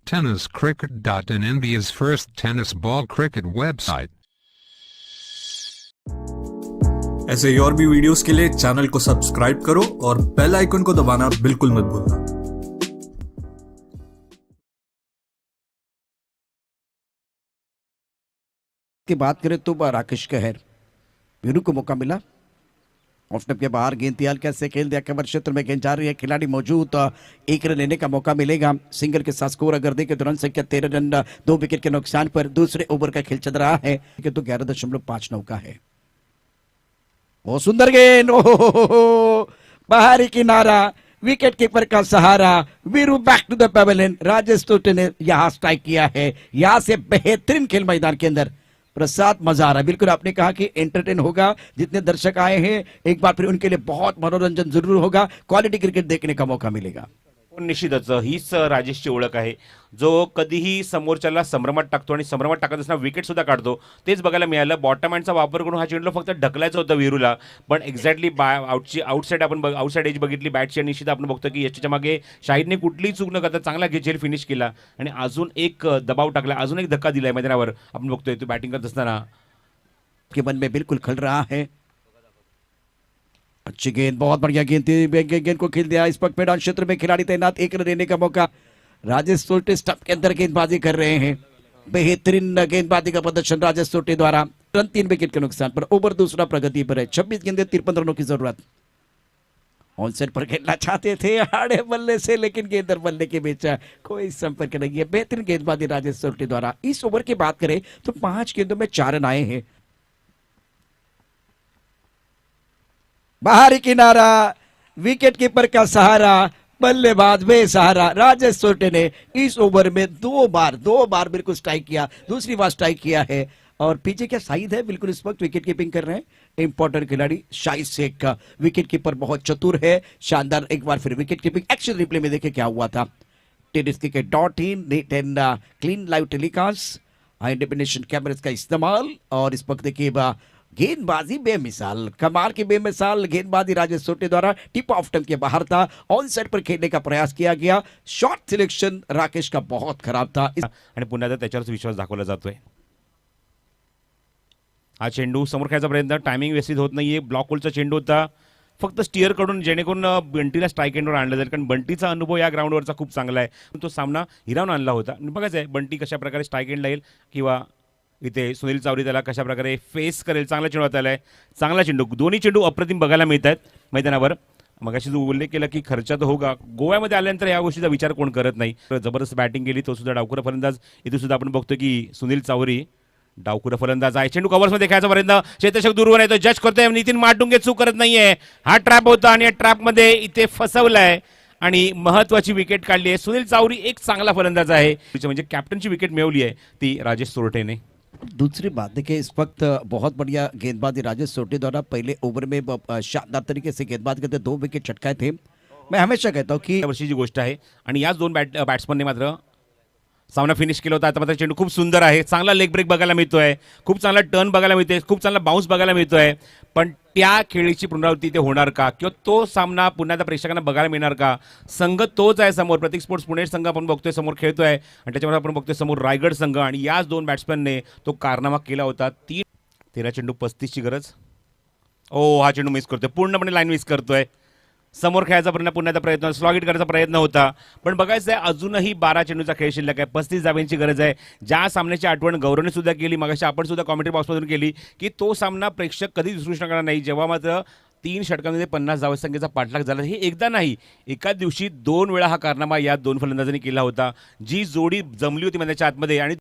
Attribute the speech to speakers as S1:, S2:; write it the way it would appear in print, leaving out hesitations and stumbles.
S1: tenniscricket.in, India's first tennis ball cricket website.
S2: ऐसे ही और भी वीडियोस के लिए चैनल को सब्सक्राइब करो और बेल आइकन को दबाना बिल्कुल मत भूलना।
S3: की बात करें तो राकेश कहर वीरू को मौका मिला। ऑफ स्टंप के बाहर गेंद तियाल कैसे खेल दिया, कवर क्षेत्र में गेंद जा रही है, खिलाड़ी मौजूद, एक रन लेने का मौका मिलेगा। सिंगल के साथ स्कोर अगर देखें तो रन संख्या 13 रन 2 विकेट के नुकसान पर दूसरे ओवर का खेल चल रहा है तो 11.59 का है। वो सुंदर गेंद, बाहरी किनारा, विकेट कीपर का सहारा, Viru back to the pavilion. Rajesh Tote ने यहां स्ट्राइक किया है, यहां से बेहतरीन खेल मैदान के अंदर। प्रसाद मजा आ रहा है, बिल्कुल आपने कहा कि एंटरटेन होगा। जितने दर्शक आए हैं एक बार फिर उनके लिए बहुत मनोरंजन जरूर होगा, क्वालिटी क्रिकेट देखने का मौका मिलेगा।
S4: निश्चितच हीच राजेशची ओळख आहे, जो कधीही समोरच्याला संभ्रमात टाकतो आणि संभ्रमात टाकत असताना विकेट सुद्धा काढतो। तेच बघायला मिळालं। बॉटम हँडचा वापर करून हा चेंडू फक्त ढकलायचा होता वीरूला, पण एक्झॅक्टली आउटसाइड आउटसाइड एज बघितली बॅटची आणि निश्चित आपण बघतो की याच्या मागे शाहिदने कुठलीही चूक न करता चांगला झेल फिनिश केला आणि अजून एक दबाव टाकला, अजून एक धक्का दिलाय मैदानावर। आपण बघतोय तो बॅटिंग करत असताना
S3: के मन में बिल्कुल खल रहा है। अच्छी गेंद, बहुत बढ़िया गेंद थी, गेंद को खेल दिया। इस वक्त मैदान क्षेत्र में खिलाड़ी तैनात, एक रन देने का मौका। राजेश तोटे स्टंप के अंदर गेंदबाजी कर रहे हैं, बेहतरीन गेंदबाजी का प्रदर्शन राजेश तोटे द्वारा। रन 3 विकेट के नुकसान पर, ओवर दूसरा प्रगति पर है। 26 गेंदें 53 रनों की जरूरत। ऑन साइड पर खेलना चाहते थे आड़े बल्ले से, लेकिन गेंदर बल्ले के बीच कोई संपर्क नहीं है। बेहतरीन गेंदबाजी राजेश तोटे द्वारा। इस ओवर की बात करें तो 5 गेंदों में 4 रन आए हैं। बाहरी किनारा, विकेट कीपर का सहारा, बल्लेबाज बेसहारा। राजेश तोटे ने इस ओवर में दो बार बिल्कुल स्ट्राइक किया, दूसरी बार स्ट्राइक किया है। और पीछे क्या शाहिद है, बिल्कुल इस वक्त विकेट कीपिंग कर रहे हैं। इंपॉर्टेंट खिलाड़ी शाहिद शेख का विकेट कीपर बहुत चतुर है, शानदार। एक बार फिर विकेट कीपिंग एक्शन रिप्ले में देखे क्या हुआ था। tenniscricket.in neat and clean live telecast, high definition cameras का इस्तेमाल। और इस वक्त देखिए गेंदबाजी बेमिसाल, कमाल की बेमिसाल गेंदबाजी राजेश तोटे द्वारा। टिप ऑफ स्टंप के बाहर था, ऑन साइड पर खेलने का प्रयास किया गया। शॉट सिलेक्शन राकेश का बहुत खराब था
S4: आणि पुन्हा एकदा त्याच्यावरच विश्वास दाखवला जातोय। हा चेंडू समोर खेळायचा प्रयत्न, टायमिंग व्यवस्थित होत नाहीये। ब्लॉक होलचा चेंडू होता, फक्त स्टिअर कडून जेणेकरून बंटीला स्ट्राईक एंडवर आणलं जाईल, कारण बंटीचा अनुभव या ग्राउंडवरचा खूप चांगला आहे। तो सामना हिरावून आणला होता। बघायचं आहे बंटी कशा प्रकारे स्ट्राईक एंडला येईल किंवा इथे सुनील चावरी त्याला कशा प्रकारे फेस करेल। चांगला चेंडू आता आलाय, चांगला चेंडू, दोन्ही चेंडू अप्रतिम बघायला मिळत आहेत मैदानावर। मगाशी जो उल्लेख केला की खर्चा तर होगा, गोव्यामध्ये आल्यानंतर या गोष्टीचा विचार कोण करत नाही। जबरदस्त बॅटिंग केली, तो सुद्धा डावखुरा फलंदाज। इथे सुद्धा आपण बघतो की सुनील चावरी डावखुरा फलंदाज आहे। चेंडू कव्हर्समध्ये खेळायचा प्रयत्न, क्षेत्ररक्षक दूरवर येतो, जज करतोय नितीन माटुंगे, चूक करत नाहीये। हा ट्रॅप होता आणि या ट्रॅपमध्ये इथे फसवलाय आणि महत्वाची विकेट काढली आहे। सुनील चावरी एक चांगला फलंदाज आहे, म्हणजे कॅप्टनची विकेट मिळवली आहे ती राजेश तोरटेने।
S3: दूसरी बात देखिए, इस वक्त बहुत बढ़िया गेंदबाजी राजेश तोटे द्वारा। पहले ओवर में शानदार तरीके से गेंदबाजी करते 2 विकेट छटकाए थे। मैं हमेशा कहता हूं कि
S4: वर्षीची गोष्ट आहे आणि याच दोन बॅट्समनने मात्र सामना फिनिश केला होता। आता मात्र चेंडू खूप सुंदर आहे, चांगला लेग ब्रेक बघायला मिळतोय, खूप चांगला टर्न बघायला मिळतोय, खूप चांगला बाउन्स बघायला मिळतोय। पण त्या खेळीची पुनरावृत्ती ते होणार का, किंवा तो सामना पुन्हा एकदा प्रेक्षकांना बघायला मिळणार का? संघ तोच आहे समोर, प्रतीक स्पोर्ट्स पुणे संघ आपण बघतोय समोर खेळतोय आणि त्याच्यावर आपण बघतोय समोर रायगड संघ। आणि याच दोन बॅट्समनने तो कारनामा केला होता। 13 चेंडू 35ची गरज। हा चेंडू मिस करतोय, पूर्णपणे लाईन मिस करतोय। समोर खेळायचा पुन्हा एकदा प्रयत्न, स्लॉगिट करायचा प्रयत्न होता, पण बघायचं आहे अजूनही 12 चेंडूचा खेळ शिल्लक आहे। 35 धावांची गरज आहे। ज्या सामन्याची आठवण गौरवने सुद्धा केली, मगाशी आपण सुद्धा कॉमेंट्री बॉक्समधून केली की तो सामना प्रेक्षक कधीच विसरू शकणार नाही, जेव्हा मात्र 3 षटकांमध्ये 50 धावसंख्येचा पाठलाग झाला। हे एकदा नाही, एकाच दिवशी 2 वेळा हा कारनामा या 2 फलंदाजांनी केला होता। जी जोडी जमली होती मैदानाच्या आतमध्ये आणि